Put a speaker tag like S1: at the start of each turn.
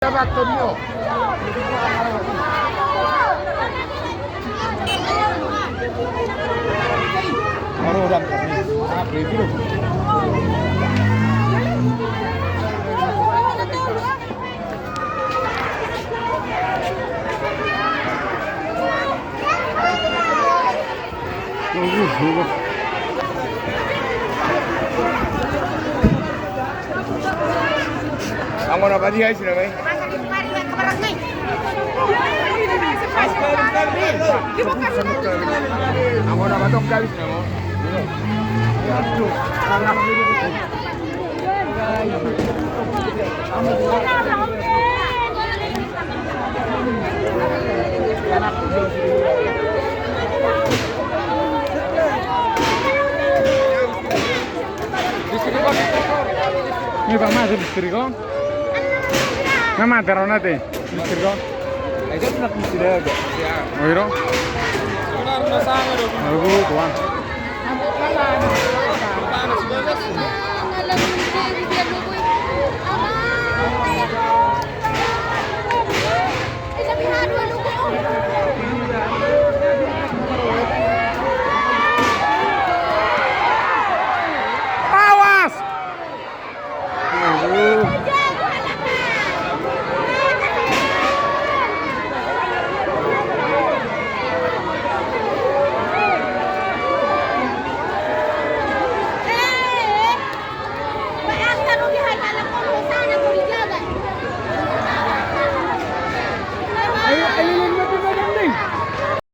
S1: Bakton mo. Baru udah beli dulu. Kamu apa dia sih namanya? Kamu apa dong guys?
S2: Ini Pak Mas, istri kok? Nama teronate, istri kok?
S1: Itu nak mesti ada.
S2: Oh iya? Aku tuan.